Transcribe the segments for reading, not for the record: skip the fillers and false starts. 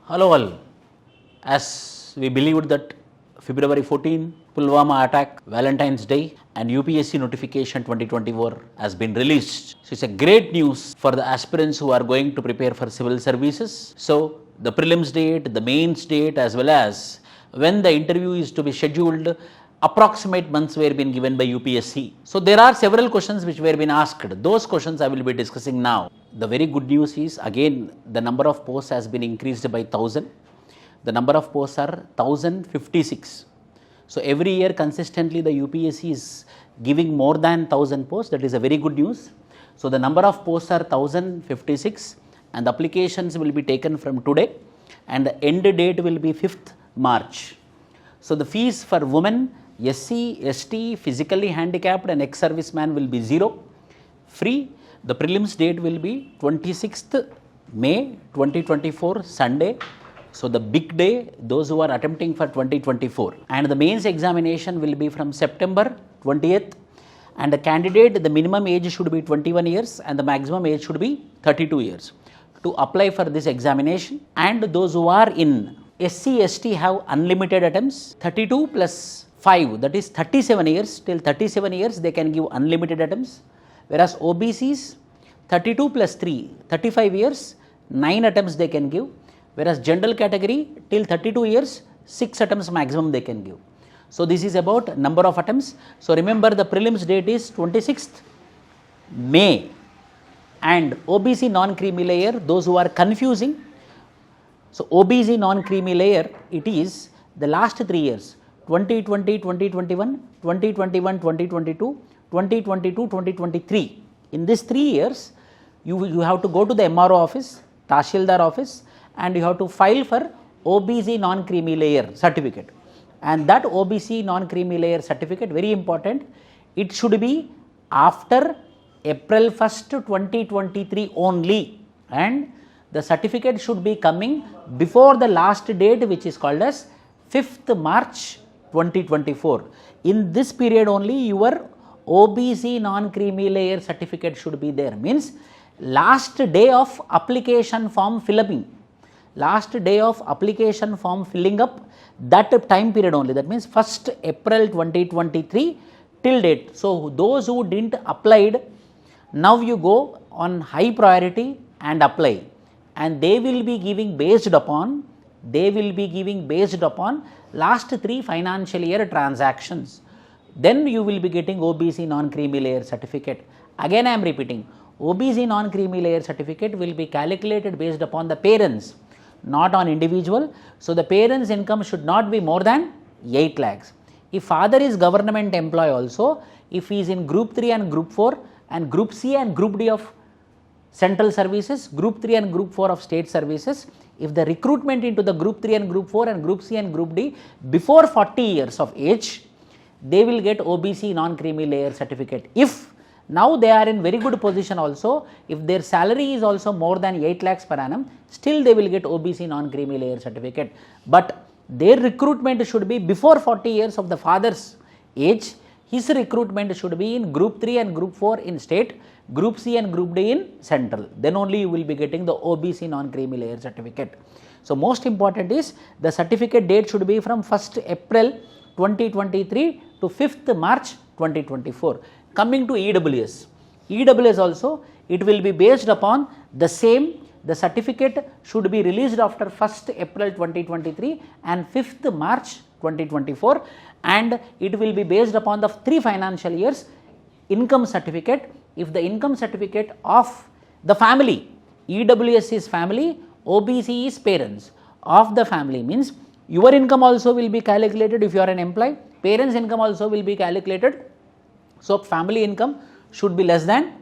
Hello all. As we believed that February 14, Pulwama attack, Valentine's Day and UPSC notification 2024 has been released. So it's a great news for the aspirants who are going to prepare for civil services. So the prelims date, the mains date as well as when the interview is to be scheduled, approximate months were been given by UPSC. So there are several questions which were been asked. Those questions I will be discussing now. The very good news is again the number of posts has been increased by 1000. The number of posts are 1056. So every year consistently the UPSC is giving more than 1000 posts. That is a very good news. So the number of posts are 1056 and the applications will be taken from today and the end date will be 5th March. So the fees for women, SC, ST, physically handicapped and ex-serviceman will be 0, free. The prelims date will be 26th May 2024 Sunday. So the big day, those who are attempting for 2024. And the mains examination will be from September 20th. And the candidate, the minimum age should be 21 years and the maximum age should be 32 years to apply for this examination. And those who are in SC, ST have unlimited attempts, 32 plus 5, that is 37 years, till 37 years they can give unlimited attempts, whereas OBCs 32 plus 3, 35 years, 9 attempts they can give, whereas general category till 32 years, 6 attempts maximum they can give. So this is about number of attempts. So remember the prelims date is 26th May and OBC Non Creamy Layer, those who are confusing. So OBC Non Creamy Layer, it is the last 3 years, 2020, 2021, 2021, 2022, 2022, 2023. In these 3 years, you have to go to the MRO office, Tahsildar office and you have to file for OBC Non Creamy Layer certificate. And that OBC Non Creamy Layer certificate, very important, it should be after April 1st, 2023 only, and the certificate should be coming before the last date, which is called as 5th March 2024. In this period only your OBC Non Creamy Layer certificate should be there. Means last day of application form filling, last day of application form filling up, that time period only. That means 1st April 2023 till date. So those who didn't applied, now you go on high priority and apply. And they will be giving based upon last 3 financial year transactions. Then you will be getting OBC Non Creamy Layer certificate. Again I am repeating, OBC Non Creamy Layer certificate will be calculated based upon the parents, not on individual. So the parents' income should not be more than 8 lakhs. If father is government employee also, if he is in group 3 and group 4 and group C and group D of central services, group 3 and group 4 of state services, if the recruitment into the group 3 and group 4 and group C and group D before 40 years of age, they will get OBC Non Creamy Layer certificate. If now they are in very good position also, if their salary is also more than 8 lakhs per annum, still they will get OBC Non Creamy Layer certificate. But their recruitment should be before 40 years of the father's age. His recruitment should be in group 3 and group 4 in state, group C and group D in central. Then only you will be getting the OBC Non Creamy Layer certificate. So most important is the certificate date should be from 1st April 2023 to 5th March 2024. Coming to EWS. EWS also, it will be based upon the same. The certificate should be released after 1st April 2023 and 5th March 2024, and it will be based upon the 3 financial years income certificate. If the income certificate of the family, EWS is family, OBC is parents of the family, means your income also will be calculated if you are an employee, parents' income also will be calculated. So family income should be less than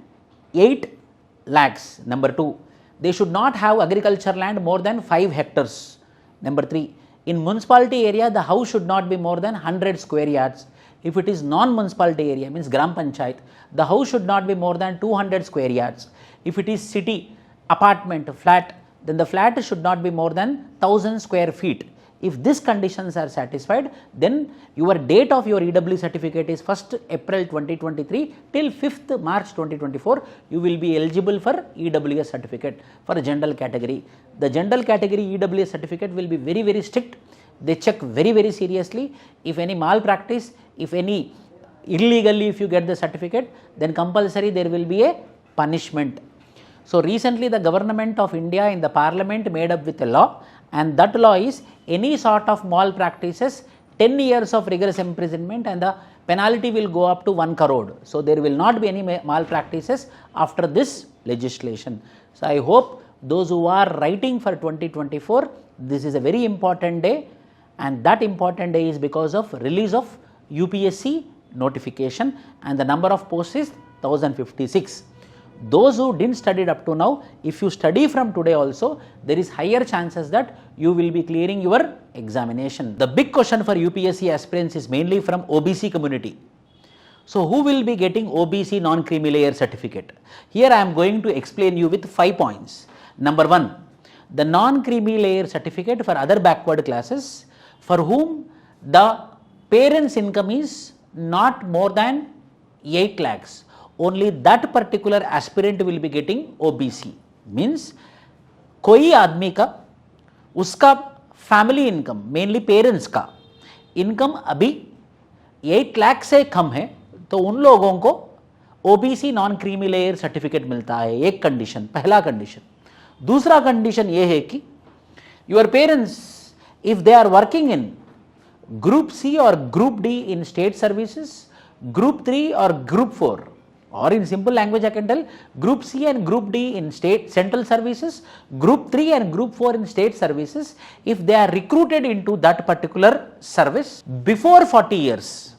8 lakhs. Number 2, they should not have agriculture land more than 5 hectares. Number 3, in municipality area the house should not be more than 100 square yards. If it is non-municipality area, means Gram Panchayat, the house should not be more than 200 square yards. If it is city, apartment, flat, then the flat should not be more than 1000 square feet. If these conditions are satisfied, then your date of your EW certificate is 1st April 2023 till 5th March 2024, you will be eligible for EWS certificate for a general category. The general category EWS certificate will be very, very strict. They check very, very seriously. If any malpractice, if any illegally if you get the certificate, then compulsory there will be a punishment. So recently the government of India in the parliament made up with a law, and that law is any sort of malpractices, 10 years of rigorous imprisonment, and the penalty will go up to 1 crore. So there will not be any malpractices after this legislation. So I hope those who are writing for 2024, this is a very important day, and that important day is because of release of UPSC notification, and the number of posts is 1056. Those who didn't study it up to now, if you study from today also, there is higher chances that you will be clearing your examination. The big question for UPSC aspirants is mainly from OBC community. So who will be getting OBC Non Creamy Layer certificate? Here I am going to explain you with 5 points. Number 1, the Non Creamy Layer certificate for other backward classes for whom the parents' income is not more than 8 lakhs. Only that particular aspirant will be getting OBC. Means कोई आदमी का उसका family income mainly parents का income अभी 8 लाख से कम है तो उन लोगों को OBC non creamy layer certificate मिलता है. एक कंडीशन, पहला कंडीशन. दूसरा कंडीशन ये है कि your parents if they are working in group C और group D in state services, group 3 और group 4, or in simple language I can tell, group C and group D in state central services, group 3 and group 4 in state services, if they are recruited into that particular service before 40 years,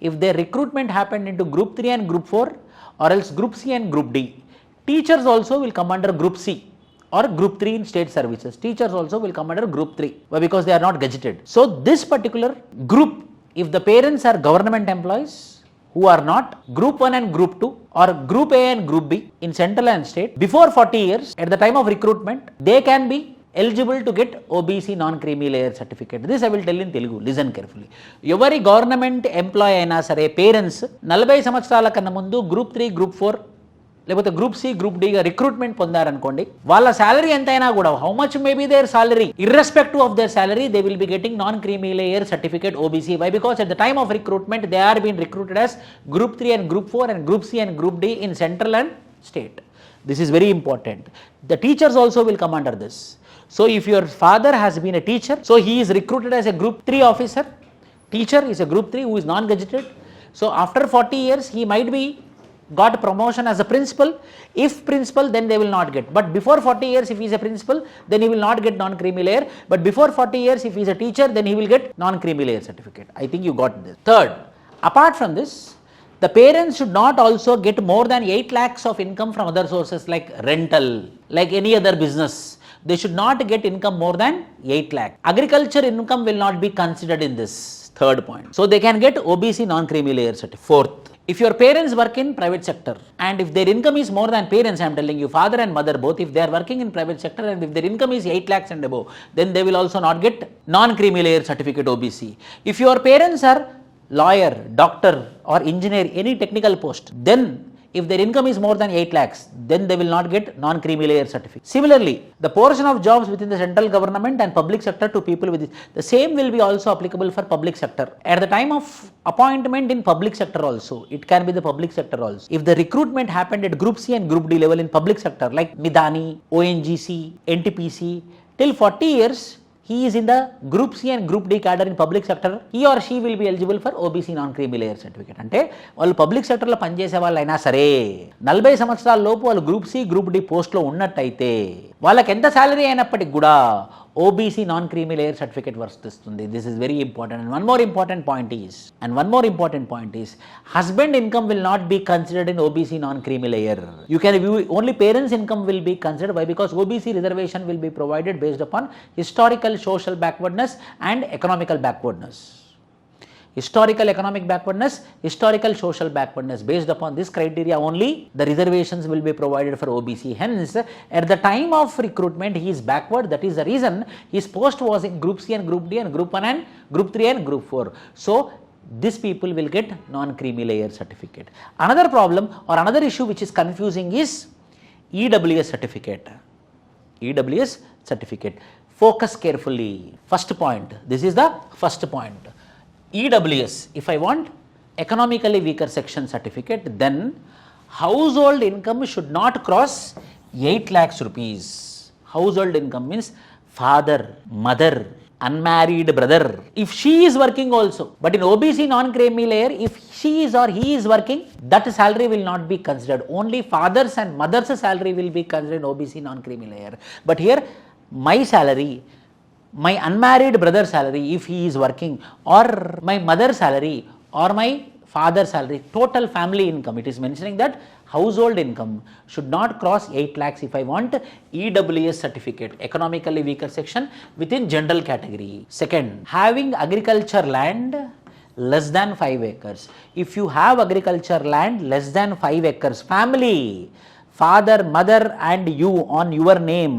if their recruitment happened into group 3 and group 4 or else group C and group D, teachers also will come under group C or group 3 in state services. Teachers also will come under group 3. Why? Because they are not gazetted. So this particular group, if the parents are government employees who are not group 1 and group 2 or group A and group B in central and state, before 40 years at the time of recruitment, they can be eligible to get OBC Non Creamy Layer certificate. This I will tell in Telugu, listen carefully. Every government employee aina sare parents 40 సంవత్సరాల కన్నా ముందు group 3 group 4 లేకపోతే group C group డిగా recruitment పొందారనుకోండి, వాళ్ళ salary ఎంతైనా కూడా how much may be their salary, irrespective of their salary they will be getting non creamy layer certificate OBC. Why? Because at the time of recruitment they are been recruited as group 3 and group 4 and group C and group D in central and state. This is very important. The teachers also will come under this. So if your father has been a teacher, so he is recruited as a group 3 officer, teacher is a group 3 who is non gazetted. So after 40 years he might be got promotion as a principal. If principal, then they will not get. But before 40 years if he is a principal, then he will not get non creamy layer. But before 40 years if he is a teacher, then he will get non creamy layer certificate. I think you got this. Third, apart from this, the parents should not also get more than 8 lakhs of income from other sources like rental, like any other business. They should not get income more than 8 lakh. Agriculture income will not be considered in this. Third point. So they can get OBC non creamy layer certificate. Fourth, if your parents work in private sector and if their income is more than parents, I am telling you, father and mother both, if they are working in private sector and if their income is 8 lakhs and above, then they will also not get non creamy layer certificate OBC. If your parents are lawyer, doctor or engineer, any technical post, then if their income is more than 8 lakhs, then they will not get non creamy layer certificate. Similarly, the portion of jobs within the central government and public sector to people with the same will be also applicable for public sector. At the time of appointment in public sector also, it can be the public sector also. If the recruitment happened at group C and group D level in public sector like Midani, ONGC, NTPC, till 40 years, he is in the group C and group D cadre in public sector, he or she will be eligible for OBC non creamy layer certificate. అంటే వాళ్ళు public సెక్టర్లో పనిచేసే వాళ్ళు అయినా సరే 40 సంవత్సరాల లోపు వాళ్ళు గ్రూప్ సి గ్రూప్ డి పోస్ట్లో ఉన్నట్టయితే వాళ్ళకి ఎంత శాలరీ అయినప్పటికి కూడా OBC non creamy layer certificate వర్తిస్తుంది. This is very important. And one more important point is husband income will not be considered in OBC non creamy layer. You can view only parents income will be considered. Why? Because OBC reservation will be provided based upon historical social backwardness and economical backwardness. historical economic backwardness, historical social backwardness. Based upon this criteria only, the reservations will be provided for OBC. Hence, at the time of recruitment, he is backward. That is the reason his post was in Group C and Group D and Group 1 and Group 3 and Group 4. So, these people will get non-creamy layer certificate. Another problem or another issue which is confusing is EWS certificate. EWS certificate. Focus carefully. First point. This is the first point. EWS. If I want economically weaker section certificate, then household income should not cross 8 lakhs rupees. Household income means father, mother, unmarried brother, if she is working also. But in OBC non-creamy layer, if she is or he is working, that salary will not be considered. Only fathers and mothers' salary will be considered in OBC non-creamy layer. But here, my salary, my unmarried brother's salary, if he is working, or my mother's salary, or my father's salary, total family income, it is mentioning that household income should not cross 8 lakhs if I want EWS certificate, economically weaker section within general category. Second, having agriculture land less than 5 acres. If you have agriculture land less than 5 acres, family, father, mother and you on your name,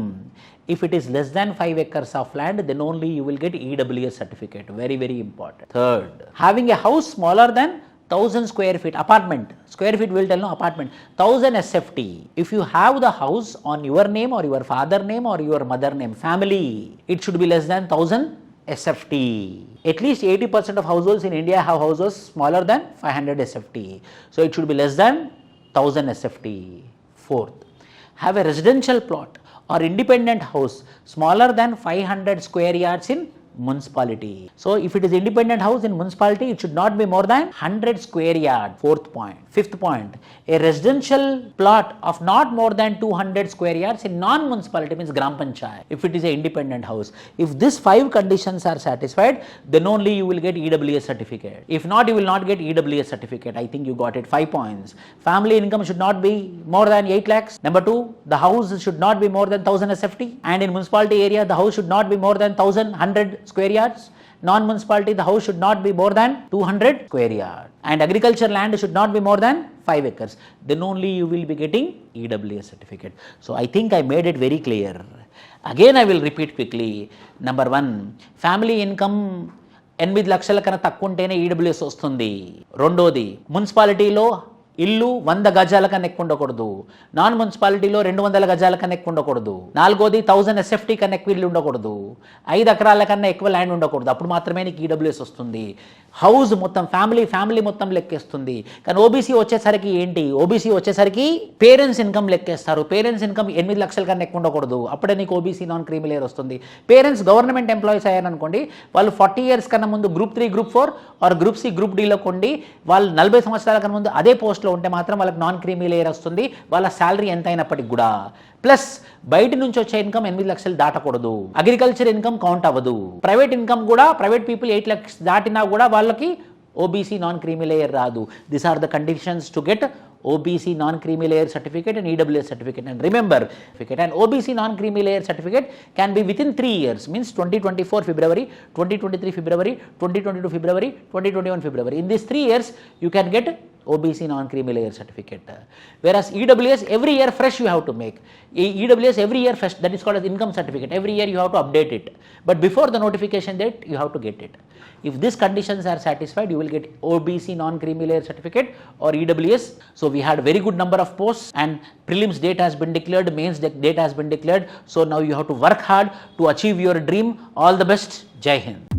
if it is less than 5 acres of land, then only you will get EWS certificate. Very, very important. Third, having a house smaller than 1000 square feet, apartment, square feet will tell no, apartment, 1000 SFT. If you have the house on your name or your father name or your mother name, family, it should be less than 1000 SFT. At least 80% of households in India have houses smaller than 500 SFT. So it should be less than 1000 SFT. Fourth, have a residential plot or independent house smaller than 500 square yards in municipality. So if it is independent house in municipality, it should not be more than 100 square yard. Fourth point. Fifth point, a residential plot of not more than 200 square yards in non-municipality means Gram Panchayat, if it is an independent house. If these 5 conditions are satisfied, then only you will get EWS certificate. If not, you will not get EWS certificate. I think you got it. 5 points. Family income should not be more than 8 lakhs. Number 2, the house should not be more than 1000 SFT. And in municipality area, the house should not be more than 1100 square yards. Non-municipality, the house should not be more than 200 square yards. And agriculture land should not be more than 5 acres. Then only you will be getting EWS certificate. So I think I made it very clear. Again I will repeat quickly. Number 1, family income 8 లక్షల కన్నా తక్కువ ఉంటేనే EWS వస్తుంది. రెండోది, మున్సిపాలిటీలో ఇల్లు 100 గజాల కన్నా ఎక్కువ ఉండకూడదు. నాన్ మున్సిపాలిటీలో 200 గజాల కన్నా ఎక్కువ ఉండకూడదు. నాలుగోది 1000 SFT కన్నా ఎక్కువ ఇల్లు ఉండకూడదు. 5 ఎకరాల కన్నా ఎక్కువ ల్యాండ్ ఉండకూడదు. అప్పుడు మాత్రమే నీకు ఈడబ్ల్యూఎస్ వస్తుంది. హౌస్ మొత్తం ఫ్యామిలీ మొత్తం లెక్కేస్తుంది. కానీ ఓబీసీ వచ్చేసరికి ఏంటి? ఓబీసీ వచ్చేసరికి పేరెంట్స్ ఇన్కమ్ లెక్కేస్తారు. పేరెంట్స్ ఇన్కమ్ 8 లక్షల కన్నా ఎక్కువ ఉండకూడదు. అప్పుడే నీకు ఓబీసీ నాన్ క్రీమీ లేయర్ వస్తుంది. పేరెంట్స్ గవర్నమెంట్ ఎంప్లాయీస్ అయ్యారనుకోండి, వాళ్ళు 40 years కన్నా ముందు group 3, group 4 or group C, group డీలో కొండి వాళ్ళు 40 సంవత్సరాల కన్నా ముందు అదే పోస్ట్లో ఉంటే మాత్రం వాళ్ళకి నాన్ క్రీమీ లేయర్ వస్తుంది. వాళ్ళ శాలరీ ఎంత అయినప్పటికి కూడా. ప్లస్ బయట నుంచి వచ్చే ఇన్కమ్ 8 లక్షలు దాటకూడదు. అగ్రికల్చర్ ఇన్కమ్ కౌంట్ అవ్వదు. ప్రైవేట్ ఇన్కమ్ కూడా, ప్రైవేట్ పీపుల్ 8 lakhs దాటినా కూడా వాళ్ళకి OBC non creamy layer రాదు. These are the conditions to get OBC non creamy layer certificate and EWS certificate. And remember, and OBC non creamy layer certificate can be within 3 years, means 2024 February, 2023 February, 2022 February, 2021 February. In these 3 years, you can get OBC non creamy layer certificate. Whereas EWS every year fresh you have to make. EWS every year fresh, that is called as income certificate. Every year you have to update it. But before the notification date, you have to get it. If these conditions are satisfied, you will get OBC non creamy layer certificate or EWS. So we had very good number of posts and prelims date has been declared, mains date has been declared. So now you have to work hard to achieve your dream. All the best. Jai Hind.